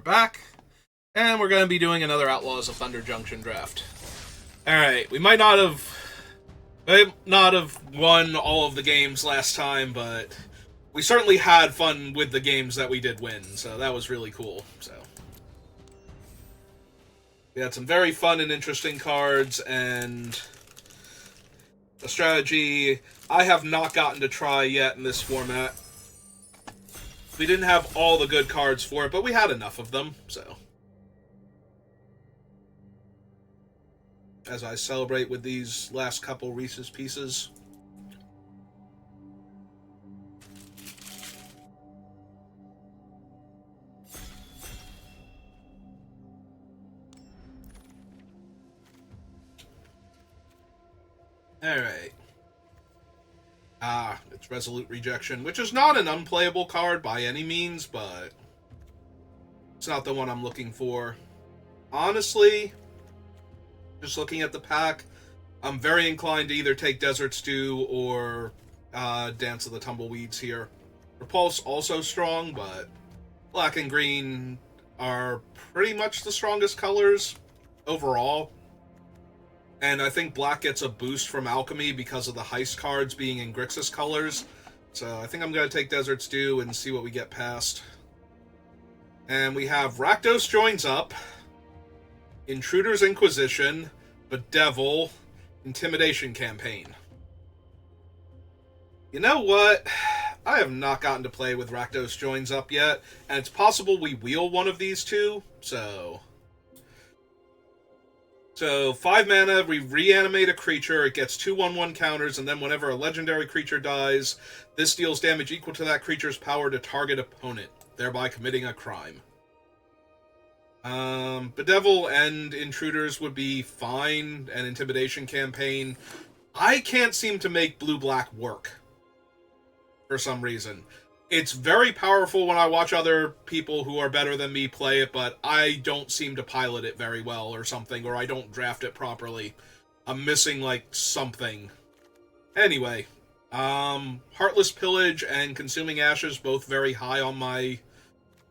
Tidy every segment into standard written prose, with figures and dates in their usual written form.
Back, and we're going to be doing another Outlaws of Thunder Junction draft. Alright, we might not have won all of the games last time, but we certainly had fun with the games that we did win, so that was really cool. So we had some very fun and interesting cards, and a strategy I have not gotten to try yet in this format. We didn't have all the good cards for it, but we had enough of them, so. As I celebrate with these last couple Reese's Pieces. Alright. It's Resolute Rejection, which is not an unplayable card by any means, but it's not the one I'm looking for. Honestly, just looking at the pack, I'm very inclined to either take Desert Stew or Dance of the Tumbleweeds here. Repulse also strong, but black and green are pretty much the strongest colors overall. And I think black gets a boost from Alchemy because of the heist cards being in Grixis colors. So I think I'm going to take Desert Stew and see what we get past. And we have Rakdos joins up, Intruder's Inquisition, Bedevil, Intimidation Campaign. You know what? I have not gotten to play with Rakdos joins up yet, and it's possible we wheel one of these two, So 5 mana, we reanimate a creature, it gets 2/1/1 counters, and then whenever a legendary creature dies, this deals damage equal to that creature's power to target opponent, thereby committing a crime. Bedevil and Intruders would be fine, and Intimidation Campaign. I can't seem to make blue-black work, for some reason. It's very powerful when I watch other people who are better than me play it, but I don't seem to pilot it very well or something, or I don't draft it properly. I'm missing, like, something. Anyway, Heartless Pillage and Consuming Ashes, both very high on my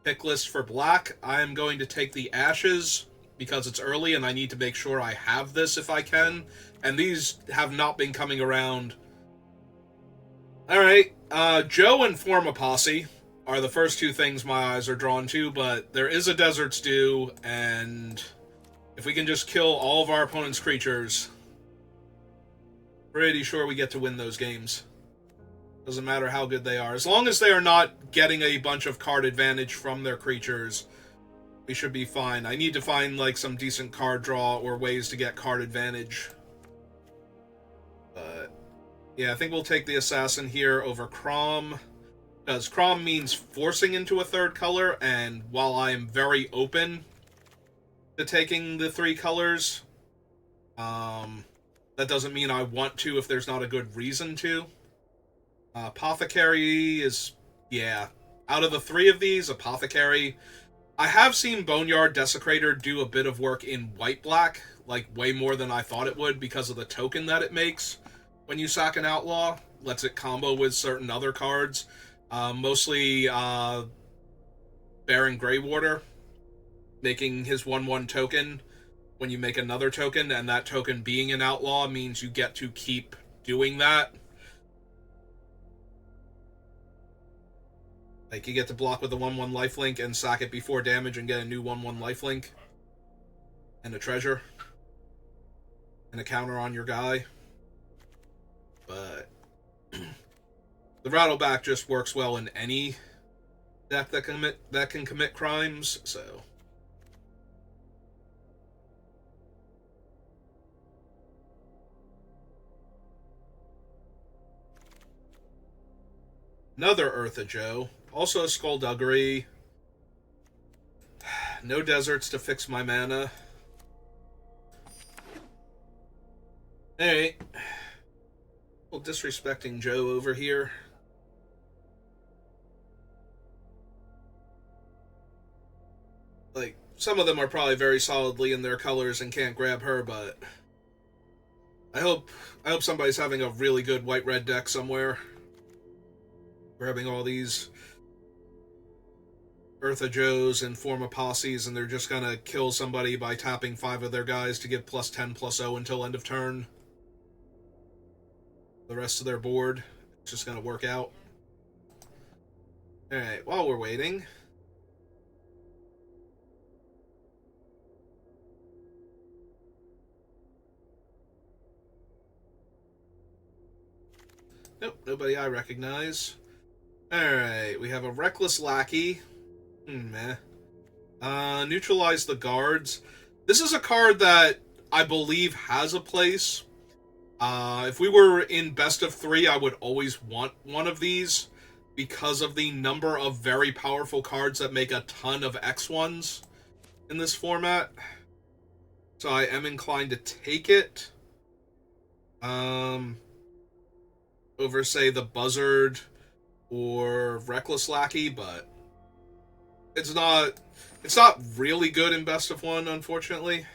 pick list for black. I'm going to take the Ashes because it's early and I need to make sure I have this if I can. And these have not been coming around. Alright, Joe and Forma Posse are the first two things my eyes are drawn to, but there is a Desert Stew, and if we can just kill all of our opponent's creatures, pretty sure we get to win those games. Doesn't matter how good they are. As long as they are not getting a bunch of card advantage from their creatures, we should be fine. I need to find, like, some decent card draw or ways to get card advantage. But yeah, I think we'll take the Assassin here over Crom, because Crom means forcing into a third color, and while I am very open to taking the 3 colors, that doesn't mean I want to if there's not a good reason to. Apothecary is, yeah, out of the 3 of these, Apothecary. I have seen Boneyard Desecrator do a bit of work in white-black, like way more than I thought it would because of the token that it makes when you sack an Outlaw. Lets it combo with certain other cards, mostly Baron Greywater, making his 1/1 token when you make another token, and that token being an Outlaw means you get to keep doing that. Like, you get to block with a 1/1 lifelink and sack it before damage and get a new 1/1 lifelink. And a treasure. And a counter on your guy. But the Rattleback just works well in any deck that can commit crimes, so. Another Eartha Joe. Also a Skullduggery. No deserts to fix my mana. Alright. Well, disrespecting Joe over here. Like, some of them are probably very solidly in their colors and can't grab her, but I hope somebody's having a really good white-red deck somewhere. Grabbing all these Eartha Joes and form a posses, and they're just gonna kill somebody by tapping 5 of their guys to get +10/+0 until end of turn. The rest of their board, it's just gonna work out. Alright, while we're waiting... Nope, nobody I recognize. Alright, we have a Reckless Lackey. Meh. Neutralize the guards. This is a card that I believe has a place. If we were in best of 3, I would always want one of these because of the number of very powerful cards that make a ton of X1s in this format. So I am inclined to take it. Over, say, the Buzzard or Reckless Lackey, but it's not really good in best of 1, unfortunately.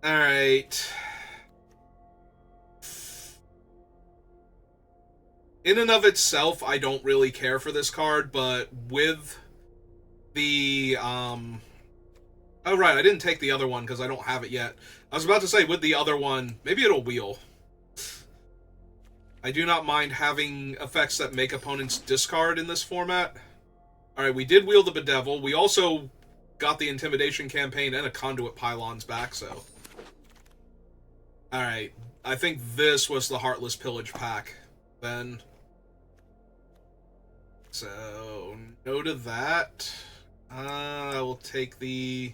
Alright. In and of itself, I don't really care for this card, but with the, Oh, right, I didn't take the other one because I don't have it yet. I was about to say, with the other one, maybe it'll wheel. I do not mind having effects that make opponents discard in this format. Alright, we did wheel the Bedevil. We also got the Intimidation campaign and a Conduit Pylons back, so... Alright, I think this was the Heartless Pillage pack, then. So, no to that. I will take the...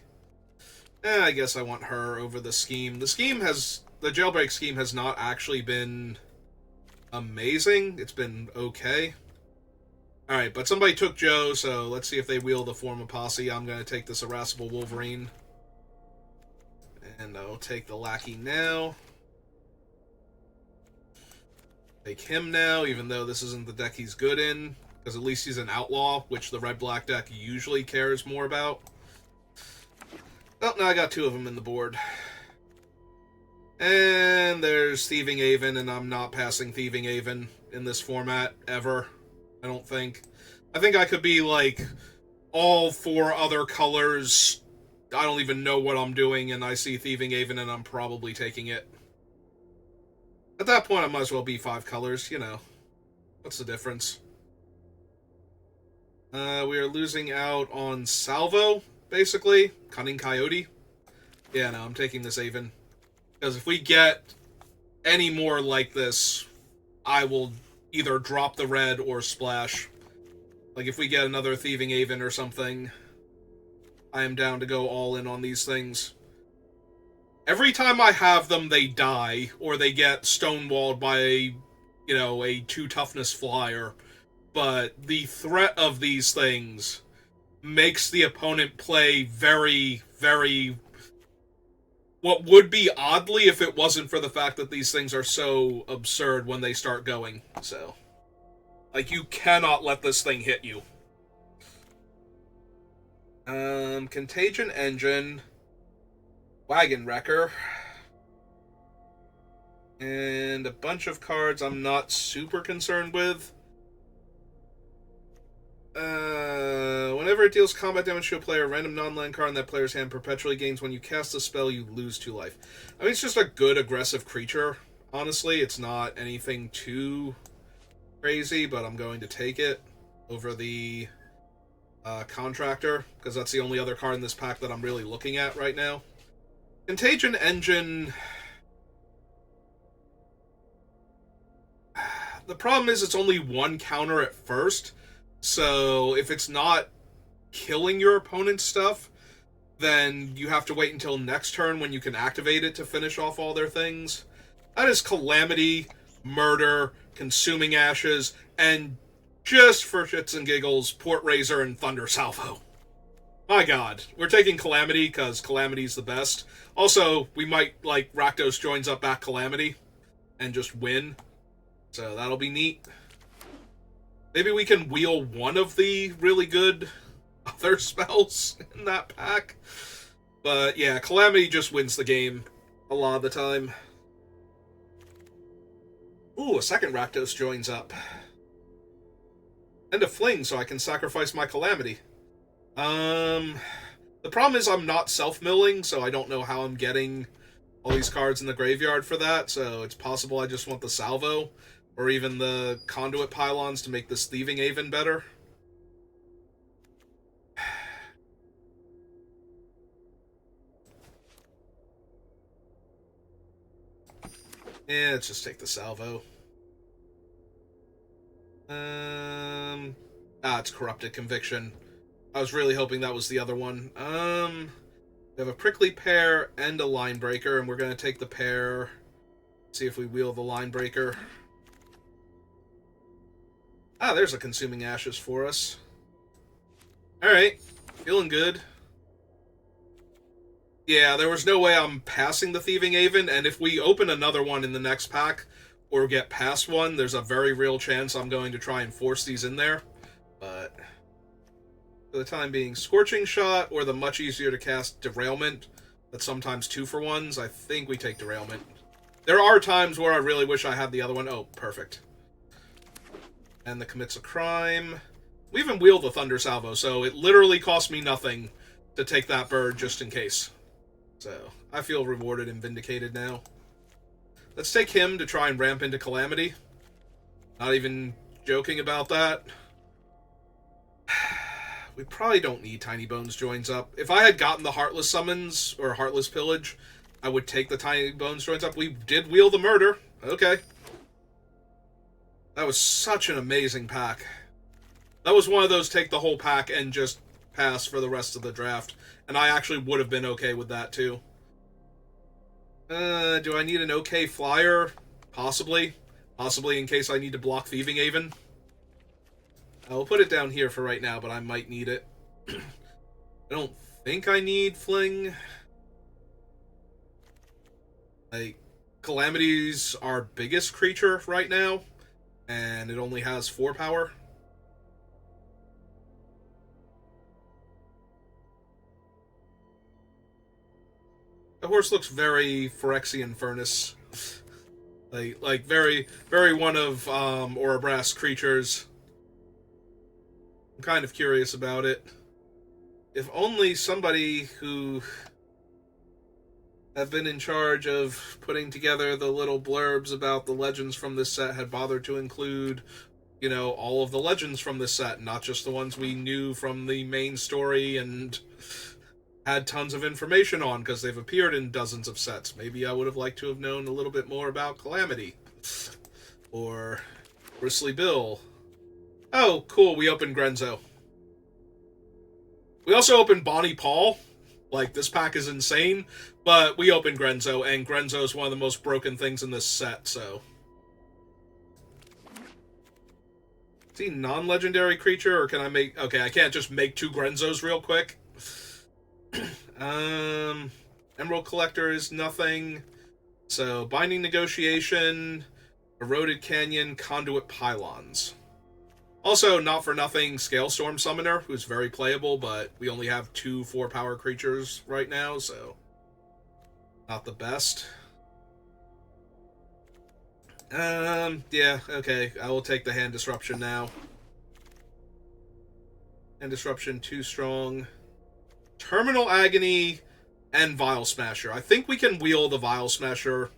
I guess I want her over the scheme. The Jailbreak scheme has not actually been amazing. It's been okay. Alright, but somebody took Joe, so let's see if they wheel the form of posse. I'm going to take this Irascible Wolverine. And I'll take the Lackey now. Take him now, even though this isn't the deck he's good in. Because at least he's an Outlaw, which the red-black deck usually cares more about. Well, now I got 2 of them in the board. And there's Thieving Haven, and I'm not passing Thieving Haven in this format, ever. I don't think. I think I could be, like, all 4 other colors. I don't even know what I'm doing, and I see Thieving Haven, and I'm probably taking it. At that point, I might as well be 5 colors, you know. What's the difference? We are losing out on Salvo, basically. Cunning Coyote. Yeah, no, I'm taking this Haven. Because if we get any more like this, I will either drop the red or splash. Like, if we get another Thieving Haven or something, I am down to go all in on these things. Every time I have them, they die, or they get stonewalled by a 2 toughness flyer. But the threat of these things makes the opponent play very, very... what would be oddly if it wasn't for the fact that these things are so absurd when they start going. So, like, you cannot let this thing hit you. Contagion Engine, Wagon Wrecker, and a bunch of cards I'm not super concerned with. Whenever it deals combat damage to a player, a random non-land card in that player's hand perpetually gains. When you cast a spell, you lose 2 life. I mean, it's just a good aggressive creature. Honestly, it's not anything too crazy, but I'm going to take it over the Contractor, because that's the only other card in this pack that I'm really looking at right now. Contagion Engine... The problem is it's only 1 counter at first, so if it's not killing your opponent's stuff, then you have to wait until next turn when you can activate it to finish off all their things. That is Calamity, Murder, Consuming Ashes, and just for shits and giggles, Port Razor and Thunder Salvo. My god, we're taking Calamity because Calamity's the best. Also, we might, like, Rakdos joins up back Calamity and just win. So that'll be neat. Maybe we can wheel one of the really good other spells in that pack. But yeah, Calamity just wins the game a lot of the time. Ooh, a second Rakdos joins up. And a fling, so I can sacrifice my Calamity. The problem is I'm not self-milling, so I don't know how I'm getting all these cards in the graveyard for that, so it's possible I just want the Salvo, or even the Conduit Pylons to make this Thieving Haven better. Yeah, let's just take the Salvo. It's Corrupted Conviction. I was really hoping that was the other one. We have a Prickly Pear and a Line Breaker, and we're going to take the pear. See if we wheel the Line Breaker. There's a Consuming Ashes for us. Alright, feeling good. Yeah, there was no way I'm passing the Thieving Haven, and if we open another one in the next pack, or get past one, there's a very real chance I'm going to try and force these in there. But for the time being, Scorching Shot or the much easier to cast Derailment, that's sometimes 2-for-1s, I think we take Derailment. There are times where I really wish I had the other one. Oh, perfect. And the Commits a Crime. We even wheeled the Thunder Salvo, so it literally cost me nothing to take that bird just in case. So, I feel rewarded and vindicated now. Let's take him to try and ramp into Calamity. Not even joking about that. We probably don't need Tiny Bones Joins Up. If I had gotten the Heartless Summons, or Heartless Pillage, I would take the Tiny Bones Joins Up. We did wheel the Murder. Okay. That was such an amazing pack. That was one of those take the whole pack and just pass for the rest of the draft. And I actually would have been okay with that, too. Do I need an okay flyer? Possibly. Possibly in case I need to block Thieving Haven. I'll put it down here for right now, but I might need it. I don't think I need Fling. Like, Calamity's our biggest creature right now, and it only has 4 power. The horse looks very Phyrexian Furnace. Like very, very one of Ourobrass creatures. I'm kind of curious about it. If only somebody who have been in charge of putting together the little blurbs about the legends from this set had bothered to include, you know, all of the legends from this set, not just the ones we knew from the main story and had tons of information on, because they've appeared in dozens of sets. Maybe I would have liked to have known a little bit more about Calamity. Or Bristly Bill. Oh, cool, we opened Grenzo. We also opened Bonnie Paul. Like, this pack is insane, but we opened Grenzo, and Grenzo is one of the most broken things in this set, so. Is he non-legendary creature, or can I make... Okay, I can't just make 2 Grenzos real quick. Emerald Collector is nothing. So, Binding Negotiation, Eroded Canyon, Conduit Pylons. Also, not for nothing, Scalestorm Summoner, who's very playable, but we only have 2 4-power creatures right now, so not the best. Yeah, okay, I will take the Hand Disruption now. Hand Disruption, too strong. Terminal Agony and Vial Smasher. I think we can wheel the Vial Smasher,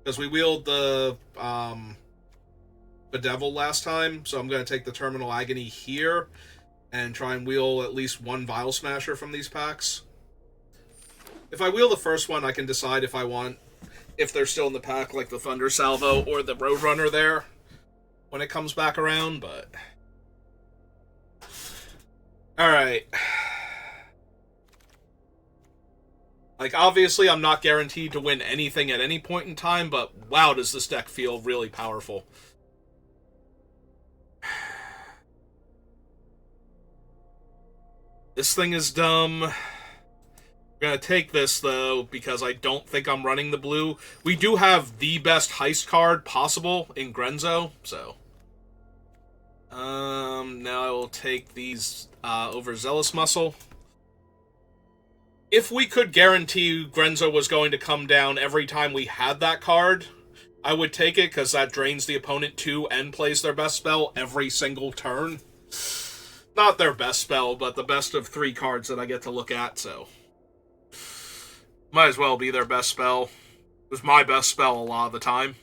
because we wheeled the Bedevil last time, so I'm going to take the Terminal Agony here and try and wheel at least 1 Vial Smasher from these packs. If I wheel the first one, I can decide if I want, if they're still in the pack, like the Thunder Salvo or the Roadrunner there, when it comes back around, but... Alright. Like, obviously, I'm not guaranteed to win anything at any point in time, but wow, does this deck feel really powerful. This thing is dumb. I'm gonna take this, though, because I don't think I'm running the blue. We do have the best heist card possible in Grenzo, so... now I will take these Overzealous Muscle. If we could guarantee Grenzo was going to come down every time we had that card, I would take it, because that drains the opponent 2 and plays their best spell every single turn. Not their best spell, but the best of 3 cards that I get to look at, so might as well be their best spell. It was my best spell a lot of the time.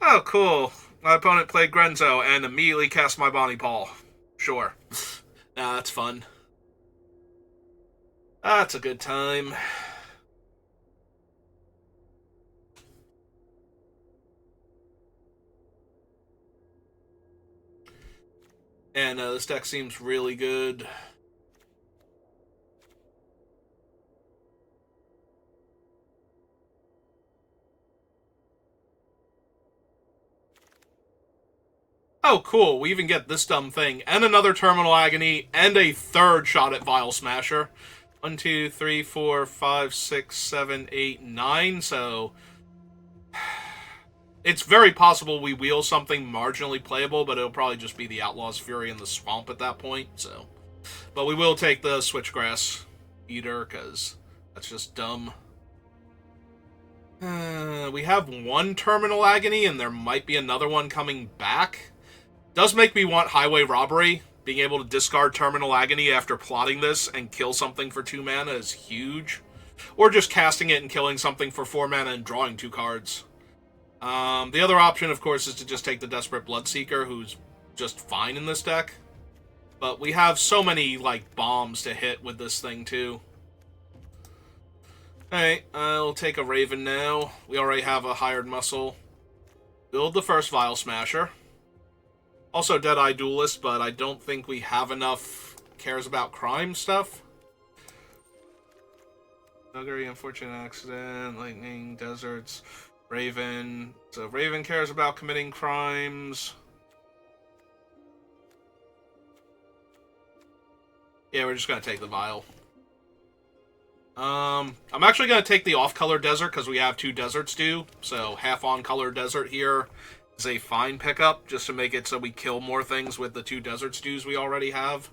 Oh, cool. My opponent played Grenzo and immediately cast my Bonnie Paul. Sure. Nah, that's fun. That's a good time. And this deck seems really good. Oh, cool. We even get this dumb thing. And another Terminal Agony, and a third shot at Vial Smasher. 1, 2, 3, 4, 5, 6, 7, 8, 9. So it's very possible we wheel something marginally playable, but it'll probably just be the Outlaws Fury in the Swamp at that point. So, but we will take the Switchgrass Eater, because that's just dumb. We have 1 Terminal Agony, and there might be another one coming back. Does make me want Highway Robbery. Being able to discard Terminal Agony after plotting this and kill something for 2 mana is huge. Or just casting it and killing something for 4 mana and drawing 2 cards. The other option, of course, is to just take the Desperate Bloodseeker, who's just fine in this deck. But we have so many, like, bombs to hit with this thing, too. Alright, I'll take a Raven now. We already have a Hired Muscle. Build the first Vial Smasher. Also Deadeye Duelist, but I don't think we have enough Cares About Crime stuff. Duggery, Unfortunate Accident, Lightning, Deserts, Raven. So Raven cares about committing crimes. Yeah, we're just going to take the Vial. I'm actually going to take the off-color Desert, because we have 2 Deserts due. So half on-color Desert here is a fine pickup, just to make it so we kill more things with the 2 Desert Stews we already have.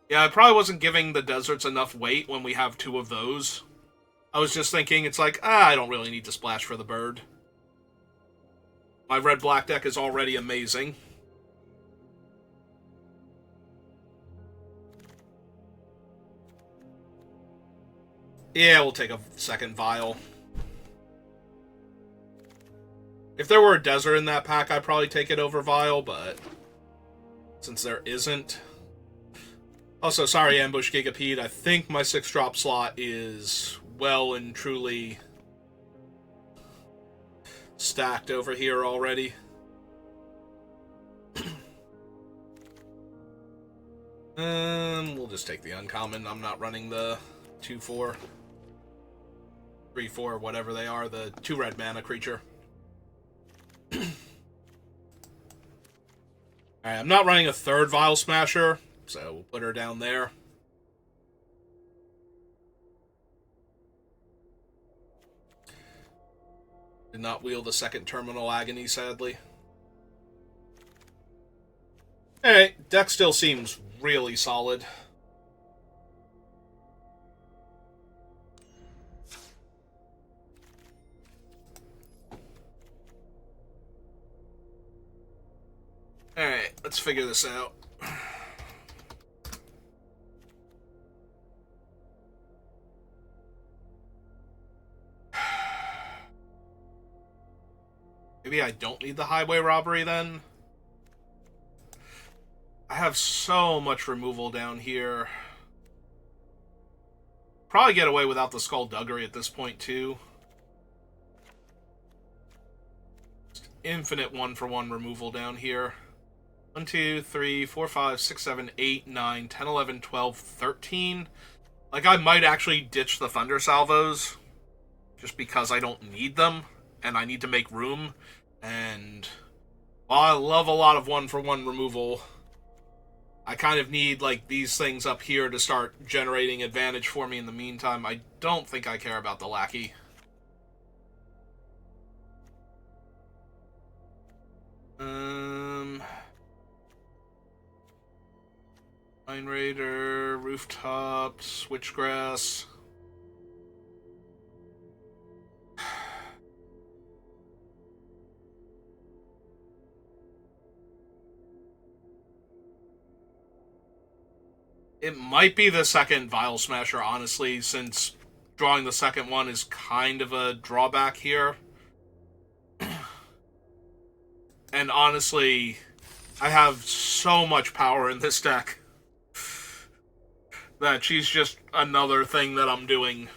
Yeah, I probably wasn't giving the Deserts enough weight when we have 2 of those. I was just thinking, it's like, I don't really need to splash for the bird. My red-black deck is already amazing. Yeah, we'll take a second Vial. If there were a Desert in that pack, I'd probably take it over Vial, but since there isn't... Also, sorry, Ambush Gigapede, I think my 6-drop slot is well and truly stacked over here already. We'll just take the uncommon. I'm not running the 2/4, 3/4, whatever they are, the 2 red mana creature. Alright, I'm not running a third Vial Smasher, so we'll put her down there. Did not wield the second Terminal Agony, sadly. Alright, deck still seems really solid. Alright, let's figure this out. Maybe I don't need the Highway Robbery then? I have so much removal down here. Probably get away without the Skullduggery at this point, too. Just infinite 1-for-1 removal down here. 1, 2, 3, 4, 5, 6, 7, 8, 9, 10, 11, 12, 13. Like, I might actually ditch the Thunder Salvos just because I don't need them, and I need to make room. And while I love a lot of 1-for-1 removal, I kind of need, like, these things up here to start generating advantage for me in the meantime. I don't think I care about the Lackey. Mine Raider, Rooftop, Switchgrass. It might be the second Vial Smasher, honestly, since drawing the second one is kind of a drawback here. And honestly, I have so much power in this deck that she's just another thing that I'm doing.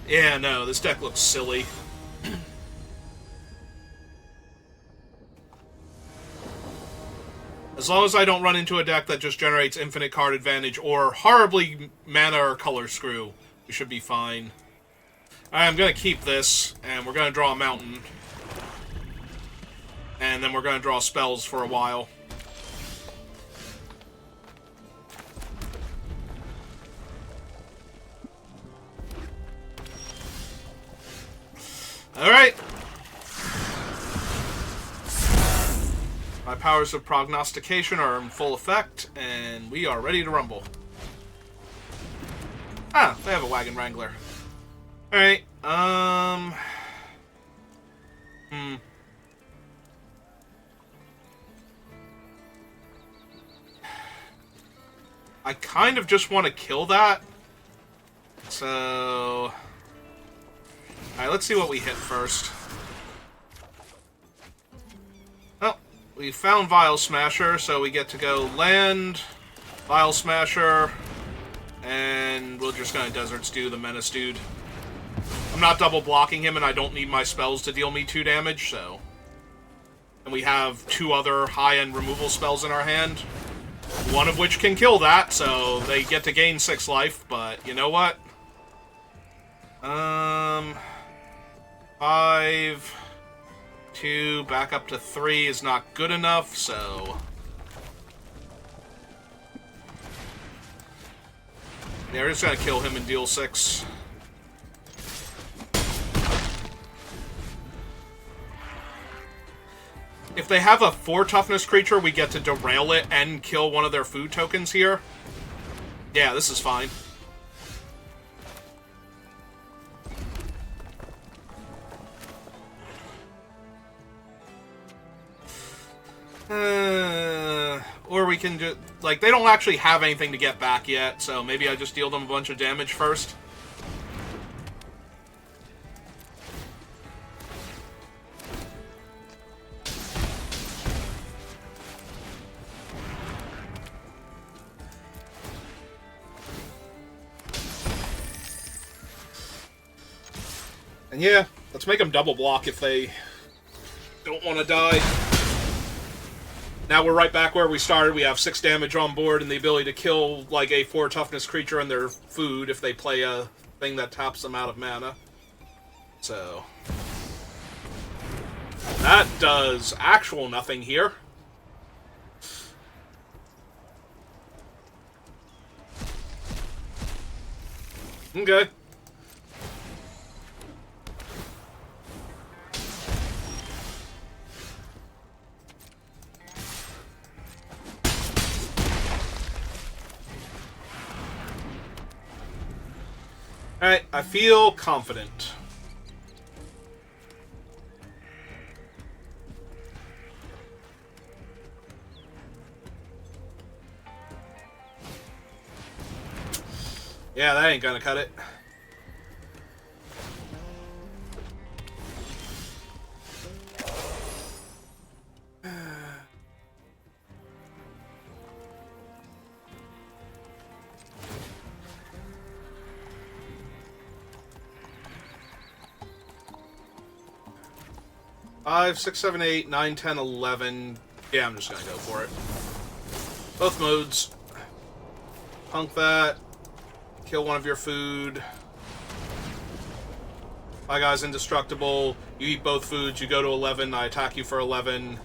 Yeah, no, this deck looks silly. As long as I don't run into a deck that just generates infinite card advantage or horribly mana or color screw, we should be fine. Alright, I'm going to keep this, and we're going to draw a mountain. And then we're going to draw spells for a while. Alright. My powers of prognostication are in full effect, and we are ready to rumble. Ah, they have a Wagon Wrangler. Alright, I kind of just want to kill that. So... Alright, let's see what we hit first. We found Vial Smasher, so we get to go land, Vial Smasher, and we're just gonna Desert Stew the Menace dude. I'm not double blocking him, and I don't need my spells to deal me 2 damage, so... And we have 2 other high-end removal spells in our hand, one of which can kill that, so they get to gain 6 life, but you know what? 5... 2, back up to 3 is not good enough, so... Yeah, we're just gonna kill him and deal 6. If they have a 4 toughness creature, we get to derail it and kill one of their food tokens here. Yeah, this is fine. Or we can just... Like, they don't actually have anything to get back yet, so maybe I just deal them a bunch of damage first. And yeah, let's make them double block if they don't want to die. Now we're right back where we started. We have 6 damage on board and the ability to kill, like, a 4 toughness creature and their food if they play a thing that taps them out of mana. So... that does actual nothing here. Okay. Alright, I feel confident. Yeah, that ain't gonna cut it. Five, 6, 7, 8, 9, 10, 11. Yeah, I'm just gonna go for it. Both modes. Punk that. Kill one of your food. My guy's indestructible. You eat both foods, you go to 11, I attack you for 11.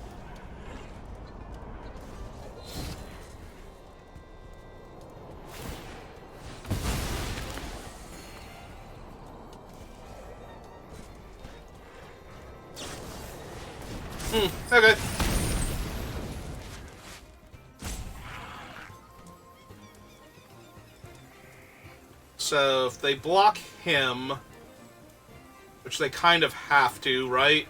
Okay. So, if they block him, which they kind of have to, right?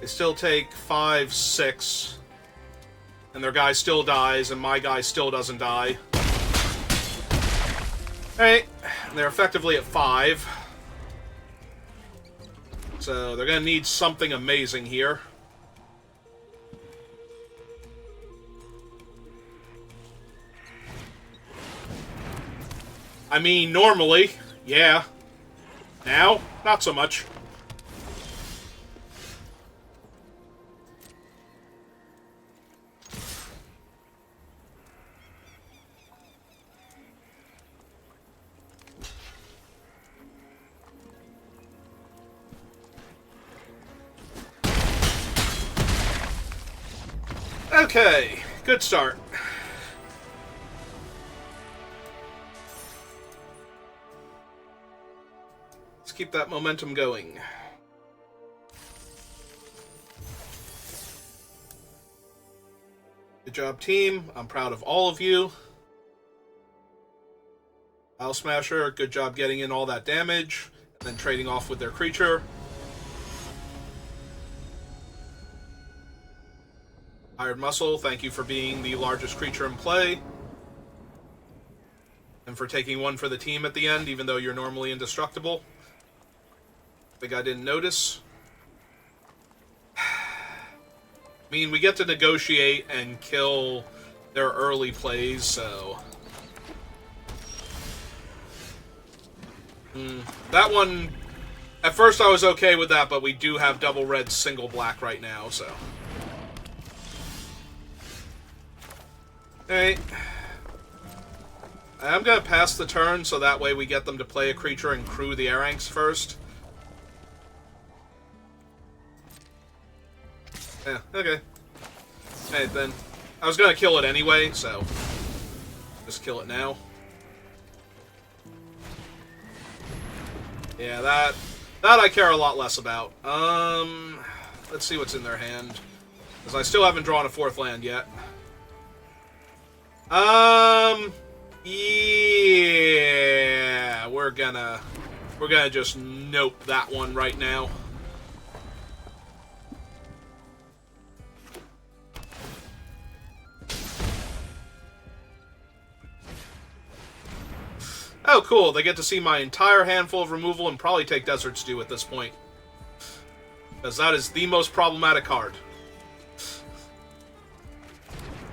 They still take 5, 6. and their guy still dies, and my guy still doesn't die. Alright, they're effectively at 5. So they're going to need something amazing here. I mean, normally, yeah. Now, not so much. Okay, good start. Let's keep that momentum going. Good job, team. I'm proud of all of you. Owl Smasher, good job getting in all that damage, and then trading off with their creature. Hired Muscle, thank you for being the largest creature in play. And for taking one for the team at the end, even though you're normally indestructible. Think I didn't notice. I mean, we get to negotiate and kill their early plays, so... That one... At first I was okay with that, but we do have double red, single black right now, so... Alright. I'm gonna pass the turn, so that way we get them to play a creature and crew the Aranx first. Yeah, okay. Hey, then. I was gonna kill it anyway, so... Just kill it now. Yeah, that I care a lot less about. Let's see what's in their hand. Because I still haven't drawn a 4th land yet. Yeah, we're gonna just nope that one right now. Oh, cool. They get to see my entire handful of removal and probably take Desert Stew at this point. Because that is the most problematic card.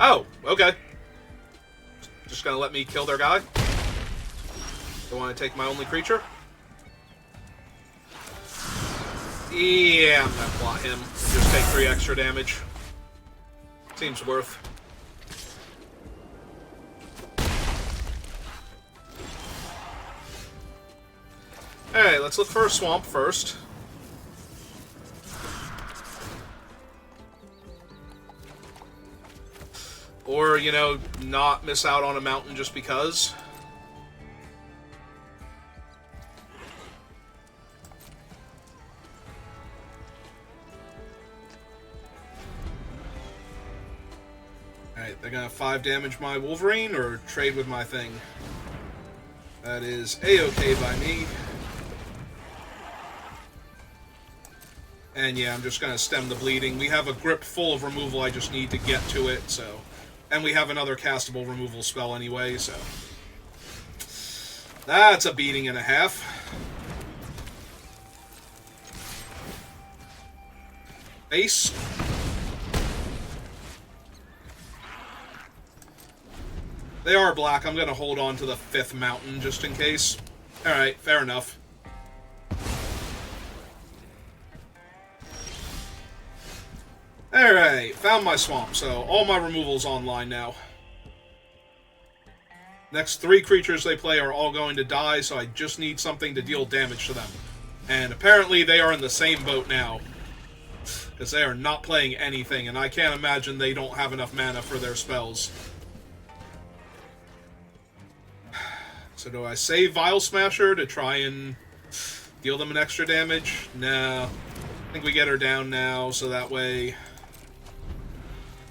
Oh, okay. Just gonna let me kill their guy? They want to take my only creature? Yeah, I'm gonna plot him and just take 3 extra damage. Seems worth. Alright, let's look for a swamp first. Or, you know, not miss out on a mountain just because. Alright, they're gonna 5 damage my Wolverine or trade with my thing. That is A-okay by me. And yeah, I'm just gonna stem the bleeding. We have a grip full of removal, I just need to get to it, so... And we have another castable removal spell anyway, so... That's a beating and a half. Ace. They are black. I'm gonna hold on to the 5th mountain just in case. Alright, fair enough. Alright, found my swamp, so all my removal's online now. Next 3 creatures they play are all going to die, so I just need something to deal damage to them. And apparently they are in the same boat now. Because they are not playing anything, and I can't imagine they don't have enough mana for their spells. So do I save Vile Smasher to try and deal them an extra damage? No. I think we get her down now, so that way...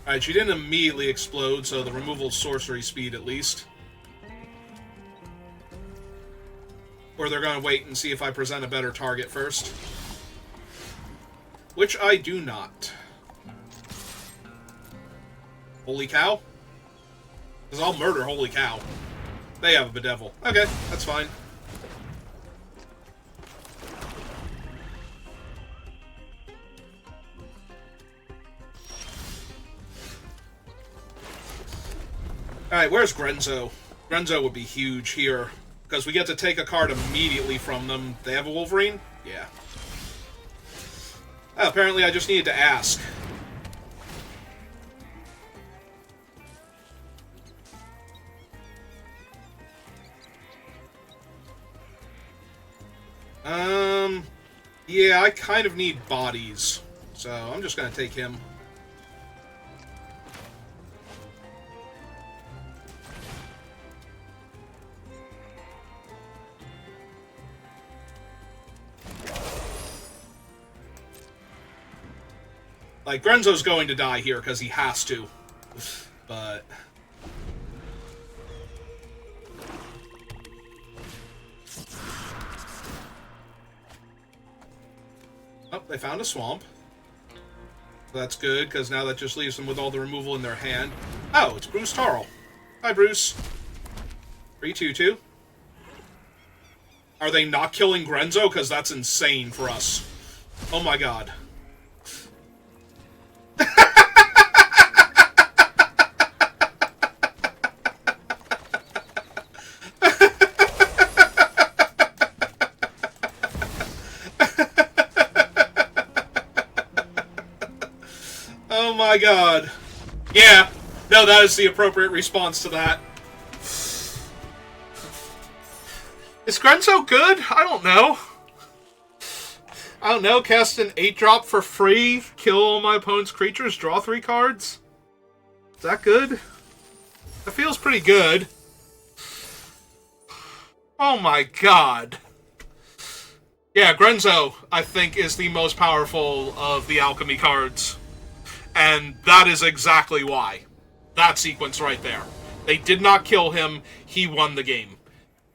Alright, she didn't immediately explode, so the removal sorcery speed at least. Or they're going to wait and see if I present a better target first. Which I do not. Holy cow? Because I'll murder Holy cow. They have a bedevil. Okay, that's fine. Alright, where's Grenzo? Grenzo would be huge here. Because we get to take a card immediately from them. They have a Wolverine? Yeah. Oh, apparently I just needed to ask. Yeah, I kind of need bodies. So, I'm just gonna take him. Like, Grenzo's going to die here because he has to. But... oh, they found a swamp. That's good, because now that just leaves them with all the removal in their hand. Oh, it's Bruce Tarl. Hi, Bruce. 3/2/2. Are they not killing Grenzo? Because that's insane for us. Oh my god. Oh my god. Yeah. No, that is the appropriate response to that. Is Grenzo good? I don't know. I don't know. Cast an 8-drop for free. Kill all my opponent's creatures. Draw 3 cards. Is that good? That feels pretty good. Oh my god. Yeah, Grenzo, I think, is the most powerful of the Alchemy cards. And that is exactly why. That sequence right there. They did not kill him. He won the game.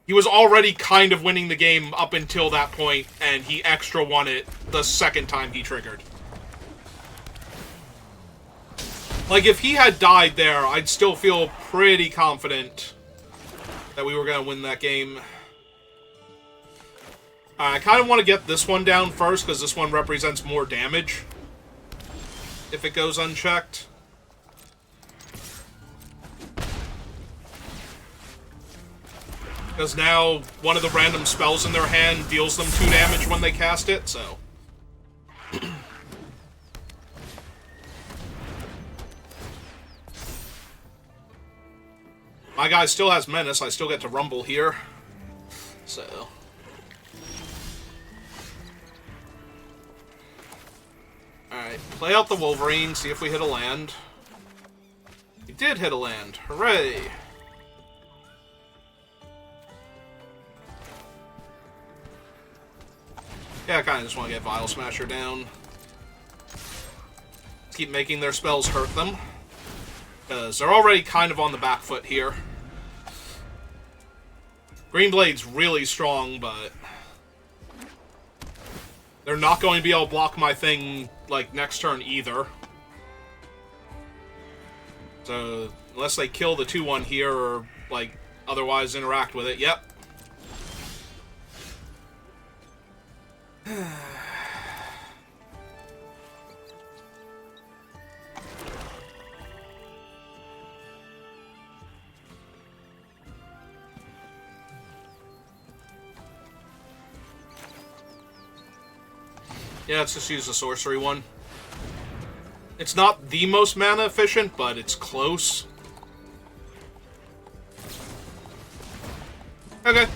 He was already kind of winning the game up until that point, and he extra won it the second time he triggered. Like, if he had died there, I'd still feel pretty confident that we were going to win that game. I kind of want to get this one down first, because this one represents more damage if it goes unchecked. Because now one of the random spells in their hand deals them 2 damage when they cast it, so... my guy still has Menace, I still get to Rumble here. So... alright, play out the Wolverine, see if we hit a land. We did hit a land. Hooray! Yeah, I kind of just want to get Vial Smasher down. Keep making their spells hurt them. Because they're already kind of on the back foot here. Green Blade's really strong, but... they're not going to be able to block my thing, like, next turn either. So, unless they kill the 2/1 here, or, like, otherwise interact with it. Yep. Yeah, let's just use the sorcery one. It's not the most mana efficient, but it's close. Okay.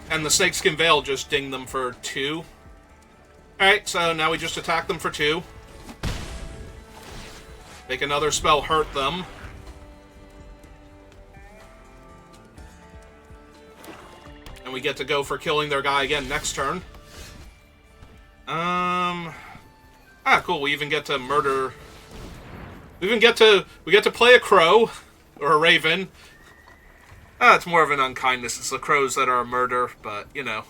And the Snakeskin Veil just dinged them for 2. Alright, so now we just attack them for 2. Make another spell hurt them. And we get to go for killing their guy again next turn. Ah, cool, we even get to murder... we get to play a crow, or a raven. Ah, it's more of an unkindness. It's the crows that are a murder, but, you know.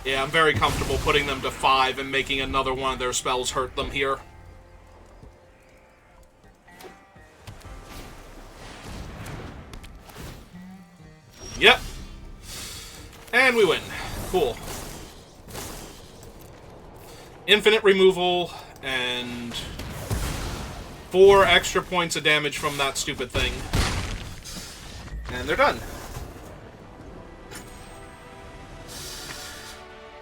Yeah, I'm very comfortable putting them to 5 and making another one of their spells hurt them here. Yep. And we win. Cool. Infinite removal and 4 extra points of damage from that stupid thing. And they're done.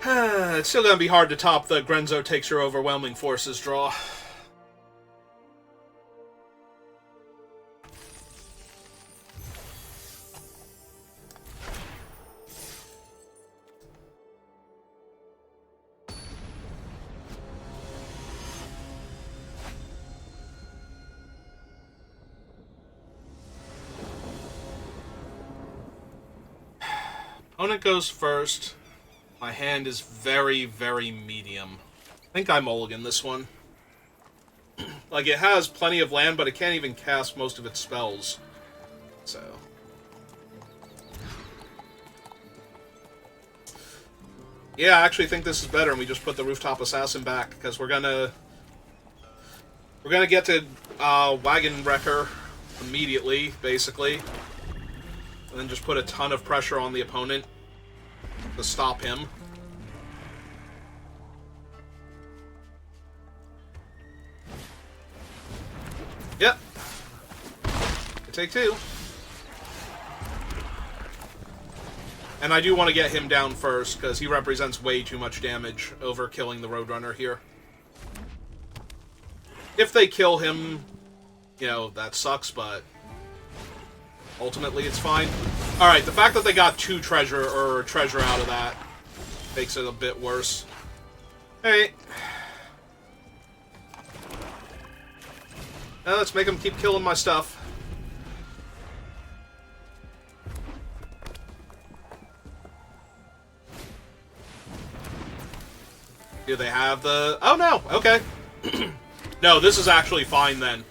It's still going to be hard to top the Grenzo takes your overwhelming forces draw. Opponent goes first. My hand is very, very medium. I think I mulligan this one. Like, it has plenty of land, but it can't even cast most of its spells. So... yeah, I actually think this is better, and we just put the Rooftop Assassin back, because we're gonna get to Wagon Wrecker immediately, basically. And then just put a ton of pressure on the opponent to stop him. Yep. Take 2. And I do want to get him down first, because he represents way too much damage over killing the Roadrunner here. If they kill him, you know, that sucks, but ultimately it's fine. Alright, the fact that they got 2 treasure out of that makes it a bit worse. Hey. Now let's make them keep killing my stuff. Do they have the... oh, no! Okay. No, this is actually fine, then.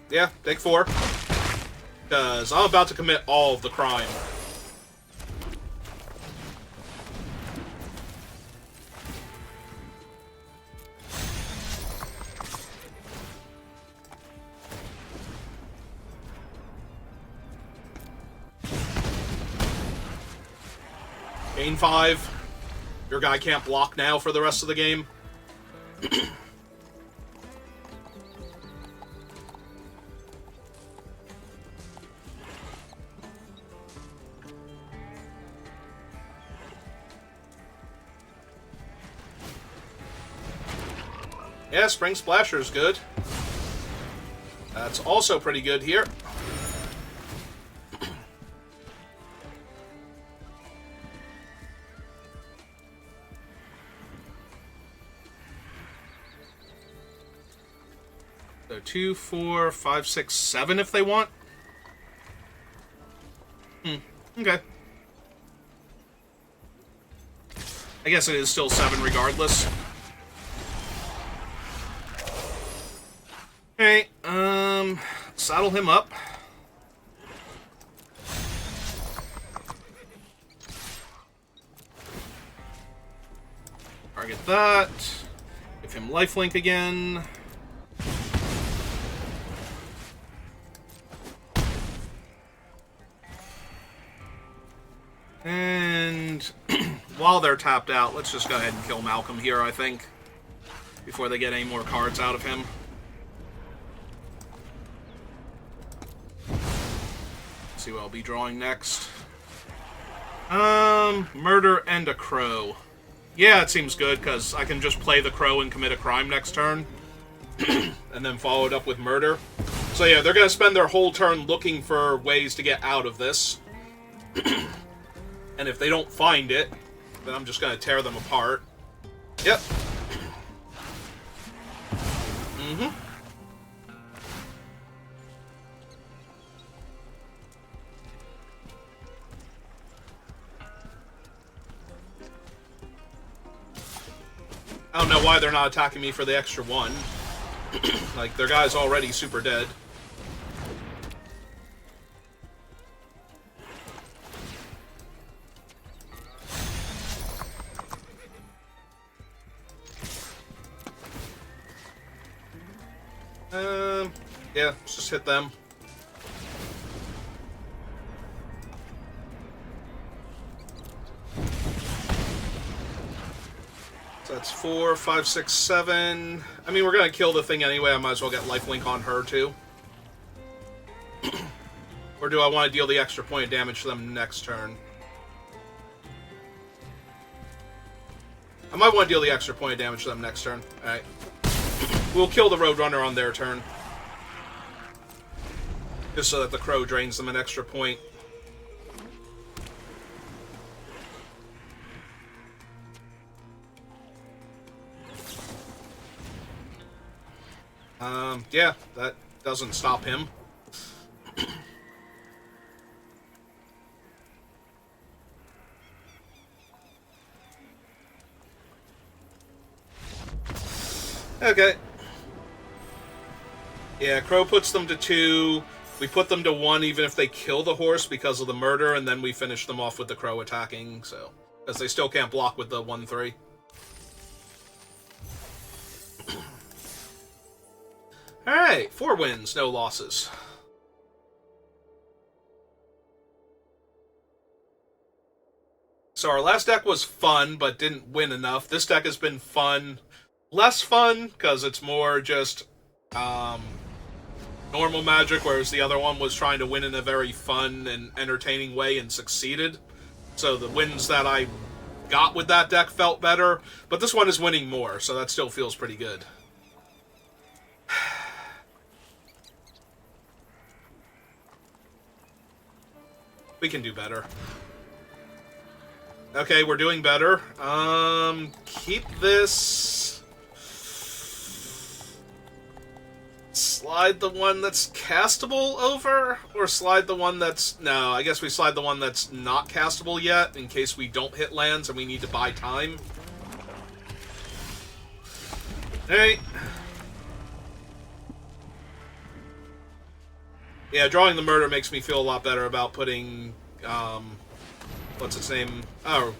Yeah, take 4. Because I'm about to commit all of the crime. Gain 5. Your guy can't block now for the rest of the game. Yeah, Spring Splasher's good. That's also pretty good here. So 2, 4, 5, 6, 7 if they want. Okay. I guess it is still 7 regardless. Okay, saddle him up. Target that. Give him lifelink again. And while they're tapped out, let's just go ahead and kill Malcolm here, I think, before they get any more cards out of him. Let's see what I'll be drawing next. Murder and a Crow. Yeah, it seems good, because I can just play the Crow and commit a crime next turn. And then follow it up with Murder. So yeah, they're going to spend their whole turn looking for ways to get out of this. And if they don't find it, then I'm just going to tear them apart. Yep. I don't know why they're not attacking me for the extra 1. Like, their guy's already super dead. Yeah, let's just hit them. So that's 4, 5, 6, 7. I mean, we're gonna kill the thing anyway. I might as well get lifelink on her too. Or do I want to deal the extra point of damage to them next turn? I might want to deal the extra point of damage to them next turn. Alright. We'll kill the Roadrunner on their turn. Just so that the Crow drains them an extra point. Yeah, that doesn't stop him. Okay. Yeah, Crow puts them to 2. We put them to 1 even if they kill the horse because of the murder, and then we finish them off with the Crow attacking, so... Because they still can't block with the 1-3. Alright, 4 wins, no losses. So our last deck was fun, but didn't win enough. This deck has been fun. Less fun, because it's more just normal Magic, whereas the other one was trying to win in a very fun and entertaining way and succeeded. So the wins that I got with that deck felt better, but this one is winning more, so that still feels pretty good. We can do better. Okay, we're doing better. Keep this. Slide the one that's castable over? Or slide the one that's... No, I guess we slide the one that's not castable yet, in case we don't hit lands and we need to buy time. Alright. Yeah, drawing the murder makes me feel a lot better about putting, what's its name? Oh,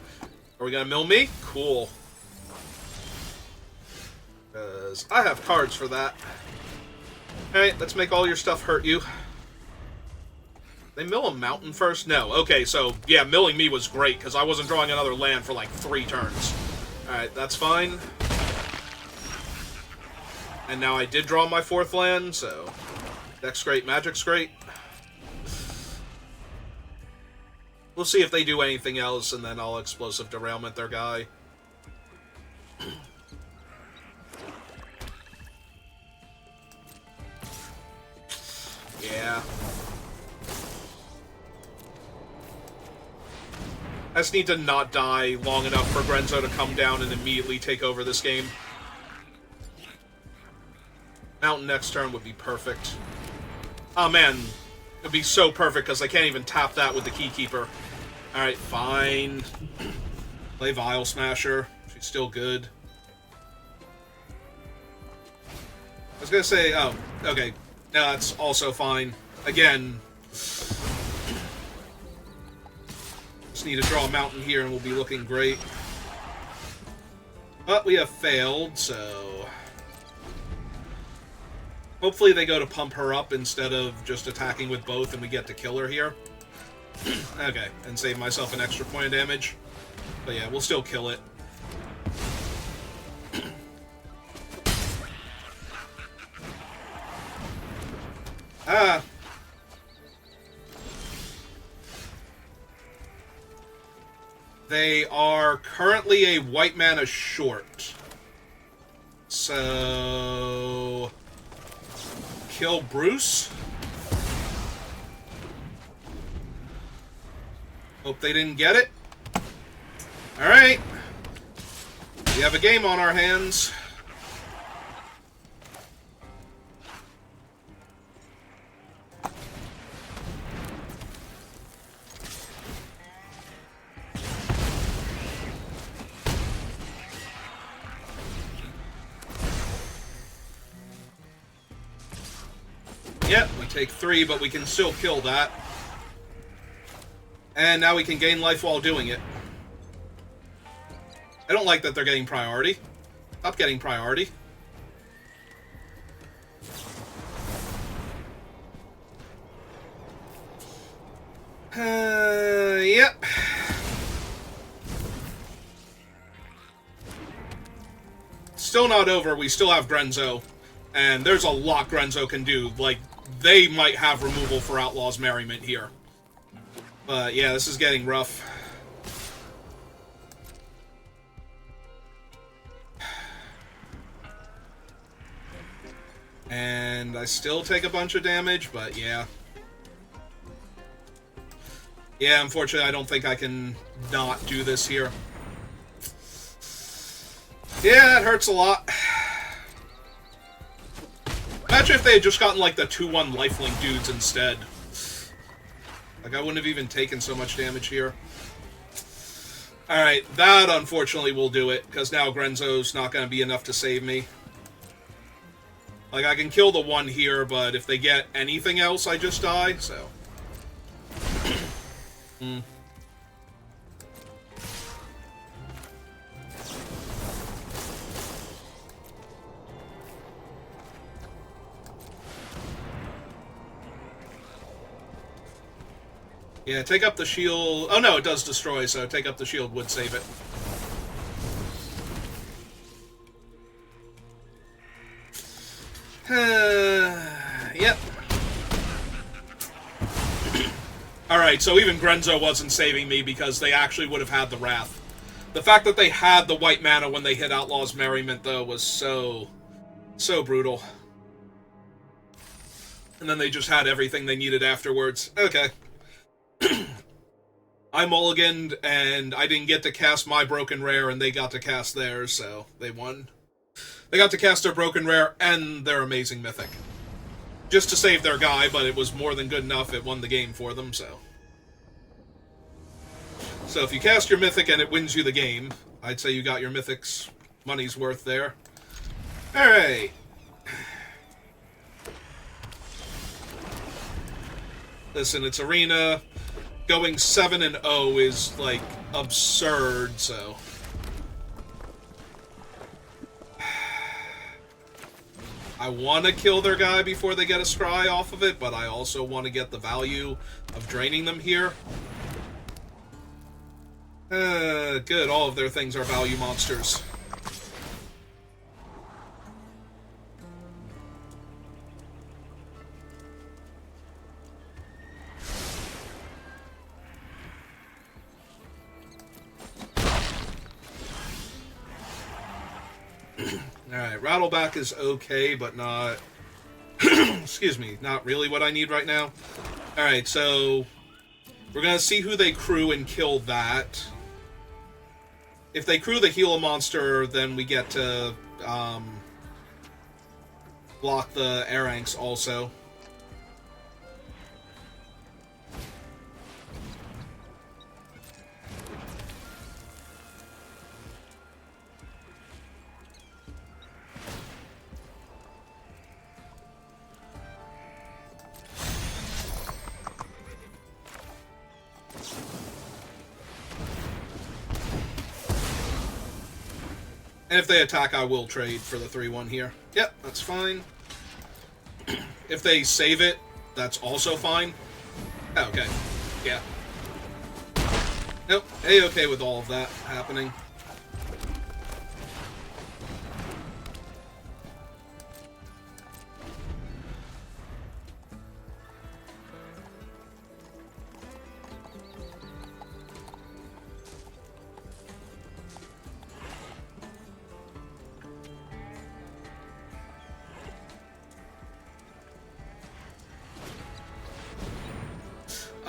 are we gonna mill me? Cool. Because I have cards for that. Alright, let's make all your stuff hurt you. They mill a mountain first? No. Okay, so, yeah, milling me was great, because I wasn't drawing another land for, like, 3 turns. Alright, that's fine. And now I did draw my 4th land, so... Deck's great, Magic's great. We'll see if they do anything else, and then I'll Explosive Derailment their guy. Yeah. I just need to not die long enough for Grenzo to come down and immediately take over this game. Mountain next turn would be perfect. Oh man, it would be so perfect because I can't even tap that with the Keykeeper. Alright, fine. Play Vial Smasher. She's still good. I was gonna say, oh, okay. No, that's also fine. Again, just need to draw a mountain here and we'll be looking great. But we have failed, so... Hopefully they go to pump her up instead of just attacking with both and we get to kill her here. Okay, and save myself an extra point of damage. But yeah, we'll still kill it. Ah! They are currently a white mana short. So... Kill Bruce. Hope they didn't get it. Alright. We have a game on our hands. Yep, we take 3, but we can still kill that. And now we can gain life while doing it. I don't like that they're getting priority. Stop getting priority. Yep. Still not over. We still have Grenzo. And there's a lot Grenzo can do. Like, they might have removal for Outlaws Merriment here. But yeah, this is getting rough. And I still take a bunch of damage, but yeah. Yeah, unfortunately, I don't think I can not do this here. Yeah, it hurts a lot. Imagine if they had just gotten, like, the 2-1 lifelink dudes instead. Like, I wouldn't have even taken so much damage here. Alright, that, unfortunately, will do it, because now Grenzo's not going to be enough to save me. Like, I can kill the one here, but if they get anything else, I just die, so... Yeah, take up the shield... Oh no, it does destroy, so take up the shield would save it. Yep. Alright, so even Grenzo wasn't saving me because they actually would have had the Wrath. The fact that they had the white mana when they hit Outlaws Merriment, though, was so brutal. And then they just had everything they needed afterwards. Okay. I mulliganed, and I didn't get to cast my Broken Rare, and they got to cast theirs, so they won. They got to cast their Broken Rare and their Amazing Mythic. Just to save their guy, but it was more than good enough. It won the game for them, so... So if you cast your Mythic and it wins you the game, I'd say you got your Mythic's money's worth there. Alright. Listen, it's Arena. Going 7-0 is, like, absurd, so... I want to kill their guy before they get a scry off of it, but I also want to get the value of draining them here. Good, all of their things are value monsters. Alright, Rattleback is okay, but not... excuse me, not really what I need right now. Alright, so... We're gonna see who they crew and kill that. If they crew the Gila monster, then we get to, block the Aranx also. And if they attack, I will trade for the 3-1 here. Yep, that's fine. If they save it, that's also fine. Oh, okay. Yeah. Nope. A-okay with all of that happening.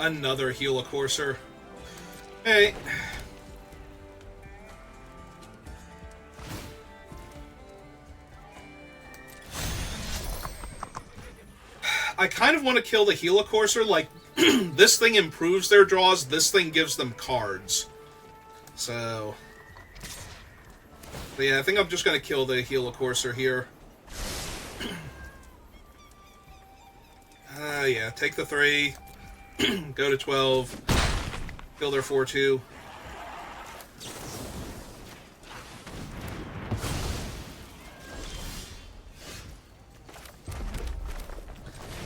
Another Helicourser. Hey. I kind of want to kill the Helicourser. Like, this thing improves their draws, this thing gives them cards. So... But yeah, I think I'm just going to kill the Helicourser here. Yeah, take the 3. Go to 12. Kill their 4-2.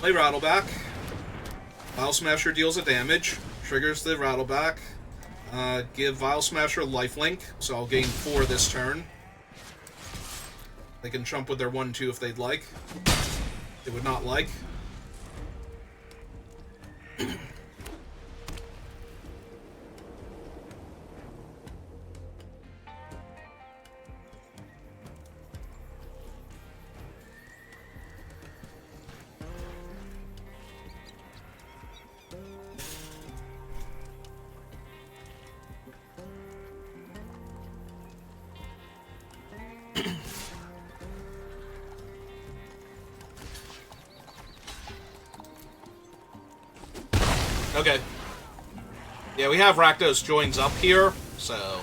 Play Rattleback. File Smasher deals a damage. Triggers the Rattleback. Give Vile Smasher lifelink, so I'll gain 4 this turn. They can trump with their 1-2 if they'd like. They would not like. Okay. Yeah, we have Rakdos joins up here, so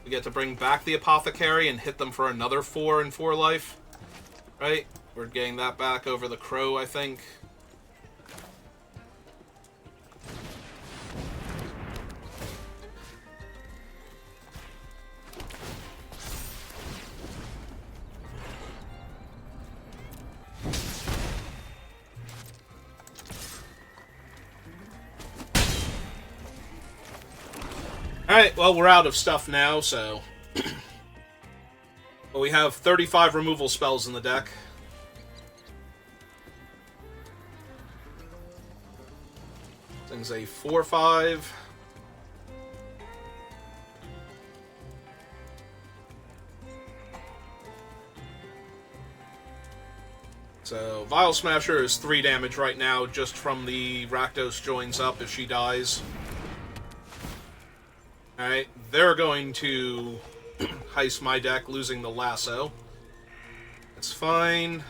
we get to bring back the Apothecary and hit them for another 4 and 4 life. Right? We're getting that back over the Crow, I think. Alright, well, we're out of stuff now, so... Well, we have 35 removal spells in the deck. Thing's a 4/5. So, Vile Smasher is 3 damage right now, just from the Rakdos joins up if she dies. Alright, they're going to heist my deck, losing the lasso. That's fine.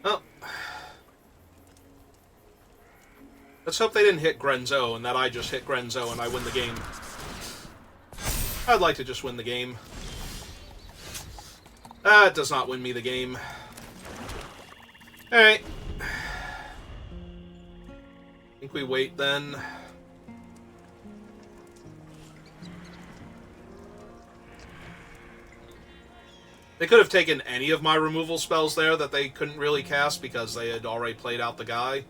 Oh. Let's hope they didn't hit Grenzo and that I just hit Grenzo and I win the game. I'd like to just win the game. It does not win me the game. Alright. I think we wait then. They could have taken any of my removal spells there that they couldn't really cast because they had already played out the guy.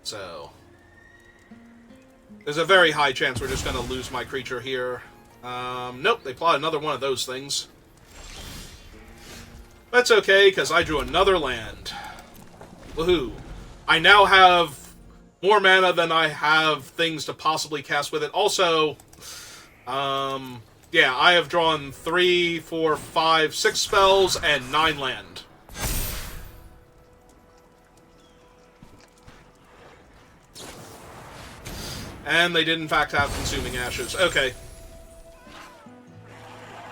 So there's a very high chance we're just going to lose my creature here. Nope, they plot another one of those things. That's okay, because I drew another land. Woohoo. I now have more mana than I have things to possibly cast with it. Also, yeah, I have drawn 3, 4, 5, 6 spells and 9 land. And they did, in fact, have Consuming Ashes. Okay.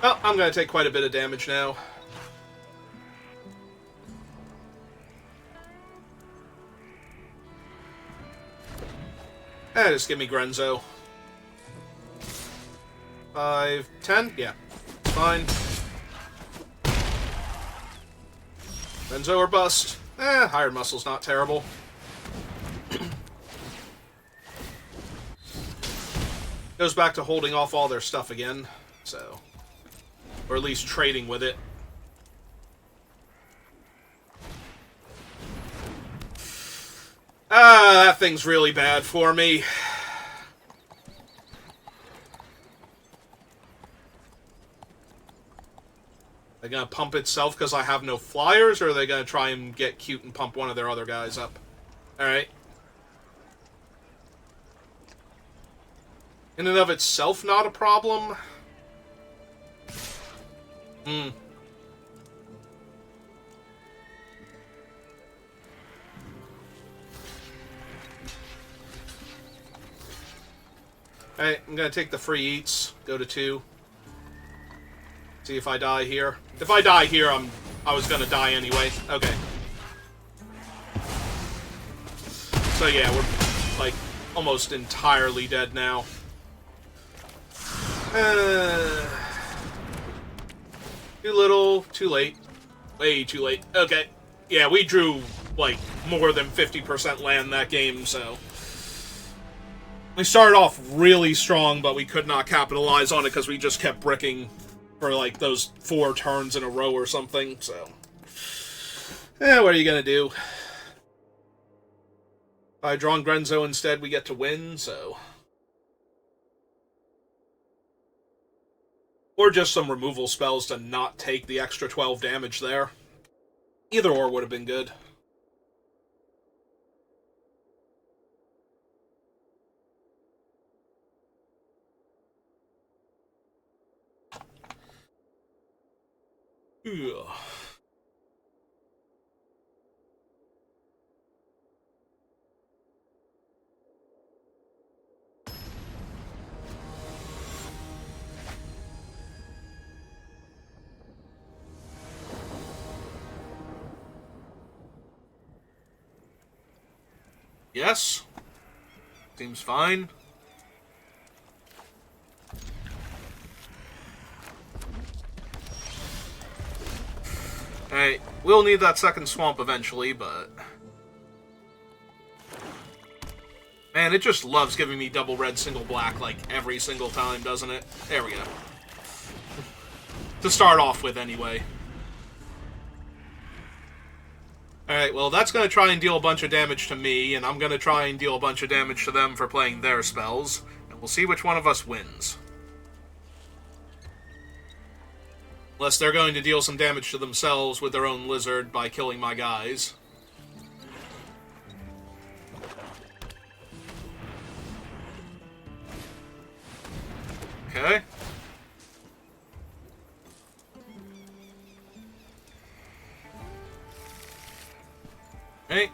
Oh, I'm going to take quite a bit of damage now. Just give me Grenzo. 5, 10? Yeah. Fine. Grenzo or bust. Hired Muscle's not terrible. Goes back to holding off all their stuff again, so... Or at least trading with it. That thing's really bad for me. They're gonna pump itself because I have no flyers, or are they gonna try and get cute and pump one of their other guys up? Alright. In and of itself, not a problem. Alright, I'm gonna take the free eats, go to 2. See if I die here. If I die here, I was gonna die anyway. Okay. So yeah, we're, like, almost entirely dead now. Too little, too late. Way too late. Okay. Yeah, we drew, like, more than 50% land that game, so... We started off really strong, but we could not capitalize on it because we just kept bricking for, like, those 4 turns in a row or something, so... what are you gonna do? If I draw Grenzo instead, we get to win, so... Or just some removal spells to not take the extra 12 damage there. Either or would have been good. Ugh. Yes. Seems fine. Alright, we'll need that second swamp eventually, but... Man, it just loves giving me double red, single black, like, every single time, doesn't it? There we go. To start off with, anyway. Alright, well, that's going to try and deal a bunch of damage to me, and I'm going to try and deal a bunch of damage to them for playing their spells, and we'll see which one of us wins. Unless they're going to deal some damage to themselves with their own lizard by killing my guys. Okay. Hey.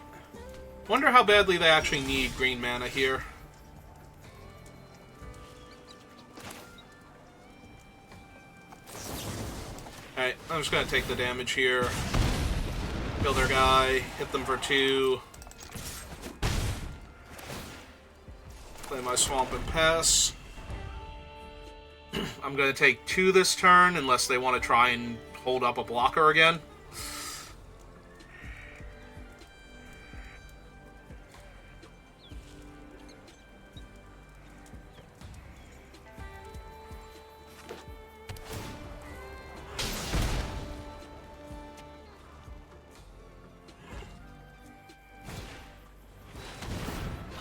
Wonder how badly they actually need green mana here. Alright, I'm just gonna take the damage here. Kill their guy, hit them for 2. Play my swamp and pass. I'm gonna take 2 this turn, unless they want to try and hold up a blocker again.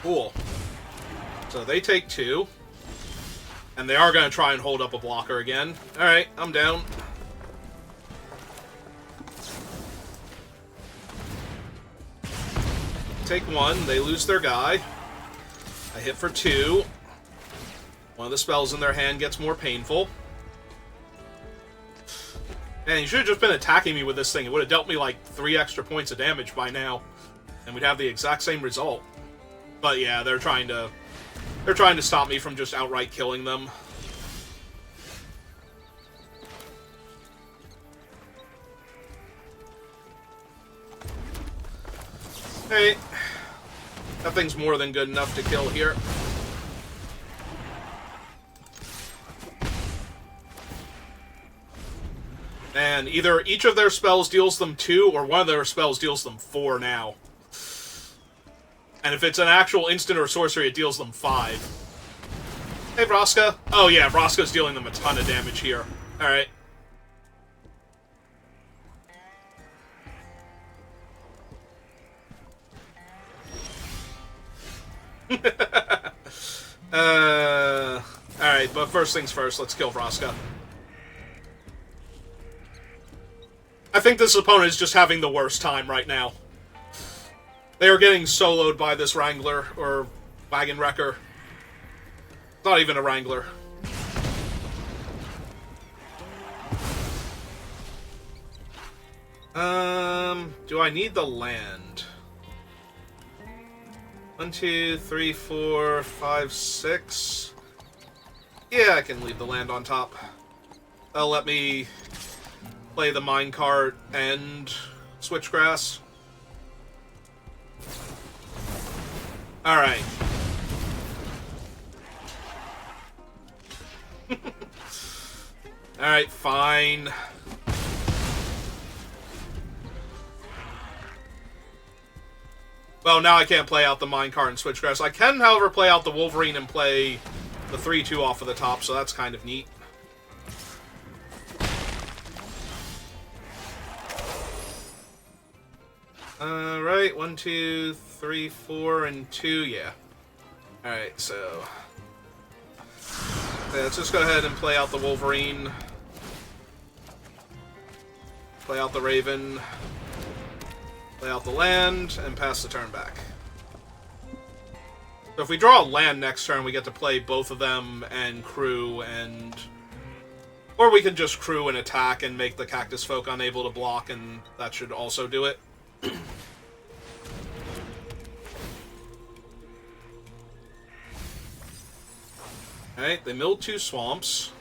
Cool. So they take 2. And they are going to try and hold up a blocker again. Alright, I'm down. Take 1. They lose their guy. I hit for 2. One of the spells in their hand gets more painful. Man, you should have just been attacking me with this thing. It would have dealt me like 3 extra points of damage by now. And we'd have the exact same result. But yeah, they're trying to stop me from just outright killing them. Hey, that thing's more than good enough to kill here. And either each of their spells deals them 2, or one of their spells deals them 4 now. And if it's an actual instant or sorcery, it deals them 5. Hey, Vraska. Oh, yeah, Vraska's dealing them a ton of damage here. Alright. Alright, but first things first, let's kill Vraska. I think this opponent is just having the worst time right now. They are getting soloed by this Wrangler, or Wagon Wrecker. Not even a Wrangler. Do I need the land? 1, 2, 3, 4, 5, 6. Yeah, I can leave the land on top. That'll let me play the minecart and switchgrass. Alright. Alright, fine. Well, now I can't play out the minecart and switchgrass. I can, however, play out the Wolverine and play the 3-2 off of the top, so that's kind of neat. Right, 1, 2, 3, 4, and 2, yeah. Alright, so... Okay, let's just go ahead and play out the Wolverine. Play out the Raven. Play out the land, and pass the turn back. So if we draw a land next turn, we get to play both of them and crew, and... Or we can just crew and attack and make the Cactus Folk unable to block, and that should also do it. Alright, they milled 2 swamps.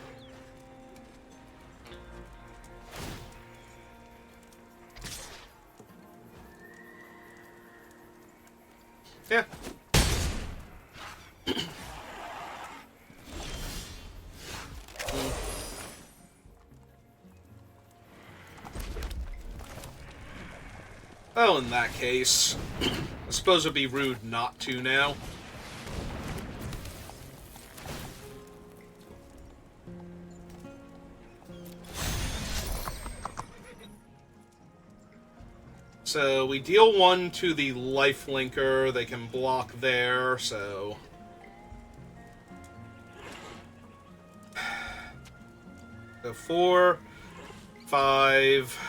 Yeah. Well, in that case, I suppose it'd be rude not to now. So we deal 1 to the lifelinker. They can block there, so... So 4, 5...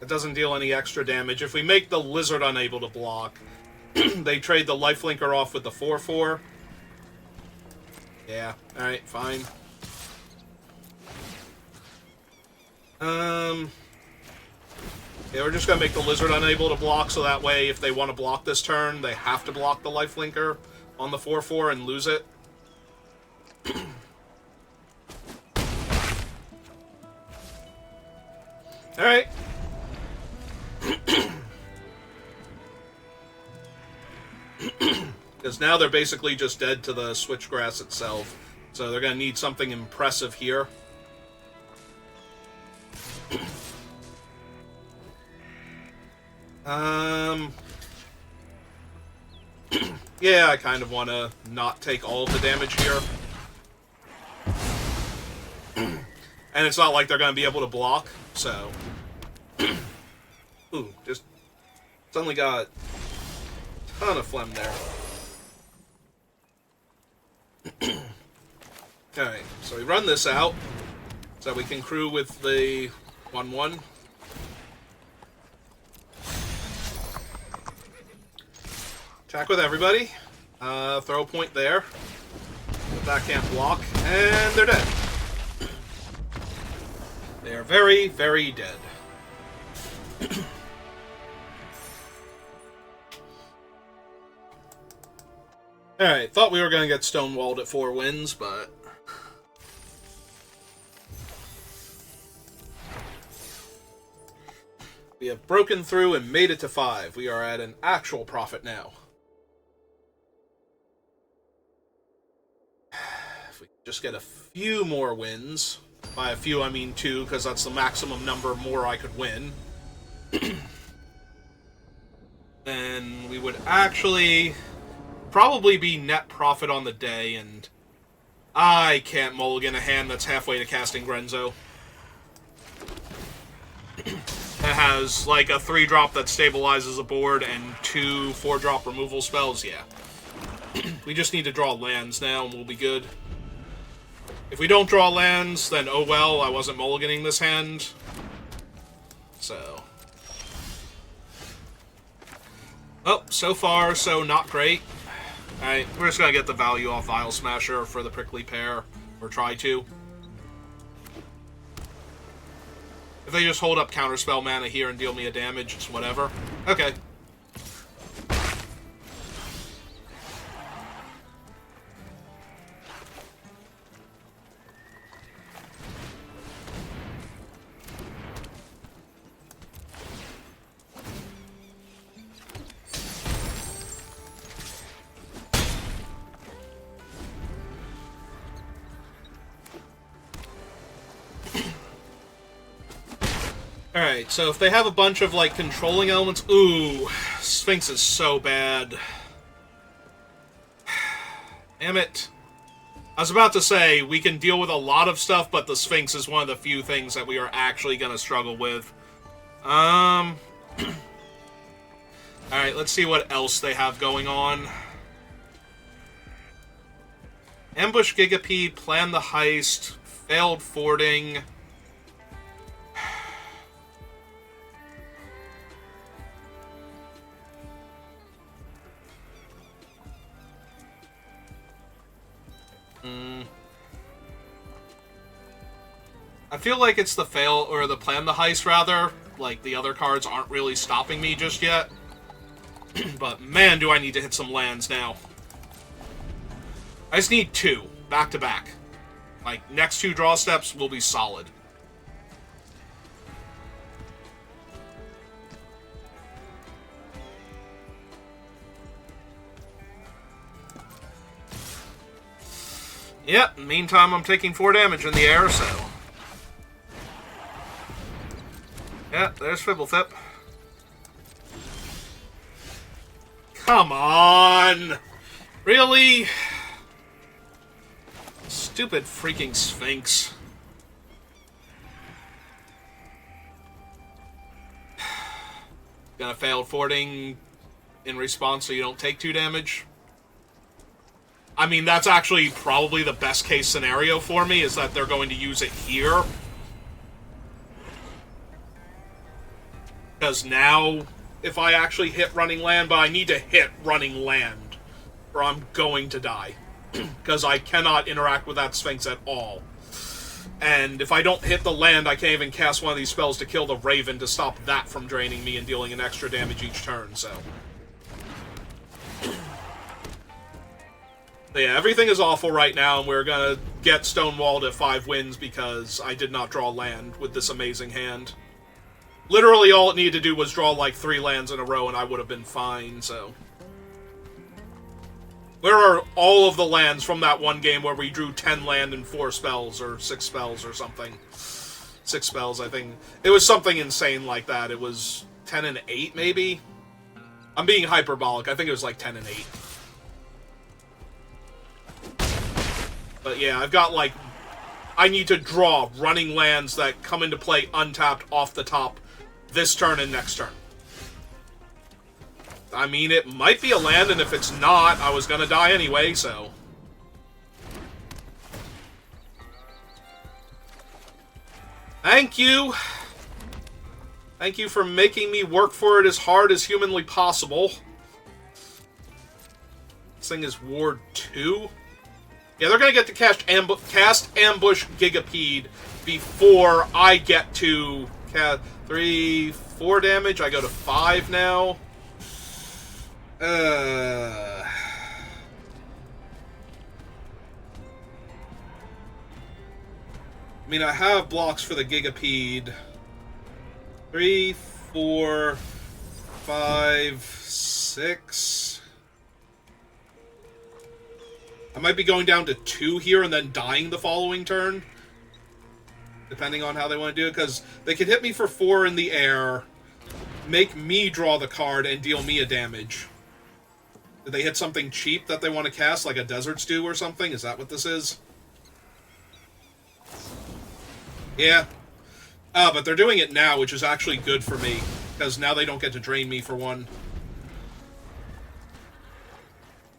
It doesn't deal any extra damage. If we make the lizard unable to block, they trade the lifelinker off with the 4-4. Yeah, alright, fine. Yeah, we're just gonna make the lizard unable to block, so that way, if they want to block this turn, they have to block the lifelinker on the 4-4 and lose it. Alright. Because now they're basically just dead to the switchgrass itself. So they're gonna need something impressive here. Yeah, I kind of want to not take all of the damage here. And it's not like they're going to be able to block, so... Ooh, just suddenly got a ton of phlegm there. Alright, so we run this out, so we can crew with the 1-1. Attack with everybody. Throw a point there. But that can't block. And they're dead. They are very, very dead. Alright, thought we were going to get stonewalled at 4 wins, but... We have broken through and made it to 5. We are at an actual profit now. If we just get a few more wins, by a few I mean 2, because that's the maximum number more I could win, then we would actually probably be net profit on the day, and I can't mulligan a hand that's halfway to casting Grenzo. That has, like, a 3-drop that stabilizes a board and 2 4-drop removal spells, yeah. We just need to draw lands now and we'll be good. If we don't draw lands, then oh well, I wasn't mulliganing this hand. So... Oh, so far, so not great. Alright, we're just gonna get the value off Vial Smasher for the Prickly Pear, or try to. If they just hold up Counterspell mana here and deal me a damage, it's whatever. Okay. Alright, so if they have a bunch of, like, controlling elements... Ooh, Sphinx is so bad. Damn it. I was about to say, we can deal with a lot of stuff, but the Sphinx is one of the few things that we are actually going to struggle with. Alright, let's see what else they have going on. Ambush Gigapede, plan the heist, failed fording... I feel like it's the fail, or the plan the heist, rather. Like, the other cards aren't really stopping me just yet. But, man, do I need to hit some lands now. I just need 2, back to back. Like, next 2 draw steps will be solid. Yep, meantime, I'm taking 4 damage in the air, so... Yeah, there's Fibblethip. Come on! Really? Stupid freaking Sphinx. Gonna fail fording in response so you don't take 2 damage. I mean, that's actually probably the best case scenario for me, is that they're going to use it here. Because now, if I actually hit running land, but I need to hit running land, or I'm going to die. Because I cannot interact with that Sphinx at all. And if I don't hit the land, I can't even cast one of these spells to kill the Raven to stop that from draining me and dealing an extra damage each turn, so... But yeah, everything is awful right now, and we're gonna get stonewalled at 5 wins because I did not draw land with this amazing hand. Literally all it needed to do was draw like 3 lands in a row and I would have been fine, so... Where are all of the lands from that one game where we drew 10 land and 4 spells, or 6 spells or something? 6 spells, I think. It was something insane like that. It was 10 and 8, maybe? I'm being hyperbolic. I think it was like 10 and 8. But yeah, I've got like... I need to draw running lands that come into play untapped off the top this turn and next turn. I mean, it might be a land, and if it's not, I was gonna die anyway, so... Thank you! Thank you for making me work for it as hard as humanly possible. This thing is Ward 2? Yeah, they're gonna get to cast Ambush Gigapede before I get to 3, 4 damage. I go to 5 now. I mean, I have blocks for the Gigapede. 3, 4, 5, 6. I might be going down to 2 here and then dying the following turn. Depending on how they want to do it, because they could hit me for 4 in the air, make me draw the card, and deal me a damage. Did they hit something cheap that they want to cast, like a Desert Stew or something? Is that what this is? Yeah. But they're doing it now, which is actually good for me, because now they don't get to drain me for 1.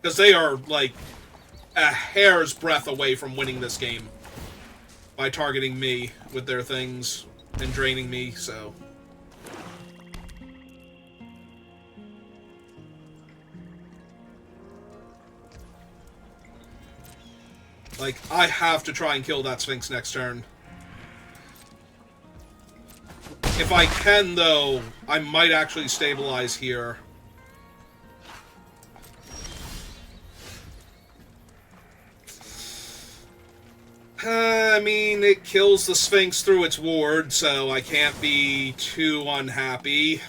Because they are, like, a hair's breadth away from winning this game by targeting me with their things and draining me, so... Like, I have to try and kill that Sphinx next turn. If I can, though, I might actually stabilize here. I mean, it kills the Sphinx through its ward, so I can't be too unhappy.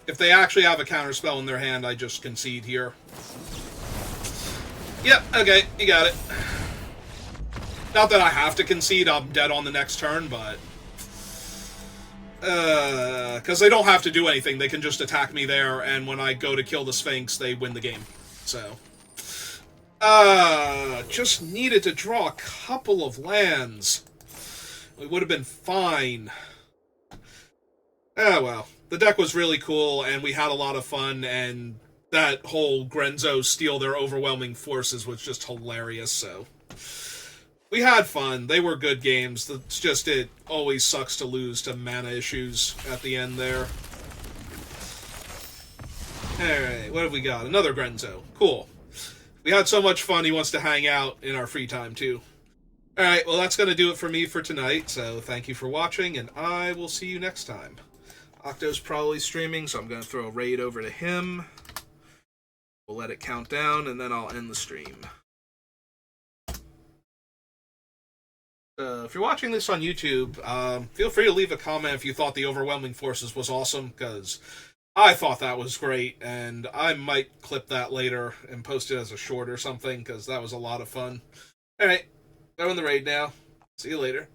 If they actually have a counterspell in their hand, I just concede here. Yep, okay, you got it. Not that I have to concede, I'm dead on the next turn, but... because they don't have to do anything. They can just attack me there, and when I go to kill the Sphinx, they win the game. So... just needed to draw a couple of lands. We would have been fine. Oh, well. The deck was really cool, and we had a lot of fun, and that whole Grenzo steal their overwhelming forces was just hilarious, so... We had fun. They were good games. It's just it always sucks to lose to mana issues at the end there. Alright, what have we got? Another Grenzo. Cool. We had so much fun, he wants to hang out in our free time, too. Alright, well, that's going to do it for me for tonight, so thank you for watching, and I will see you next time. Octo's probably streaming, so I'm going to throw a raid over to him. We'll let it count down, and then I'll end the stream. If you're watching this on YouTube, feel free to leave a comment if you thought the Overwhelming Forces was awesome, because I thought that was great, and I might clip that later and post it as a short or something, because that was a lot of fun. Alright, go in the raid now. See you later.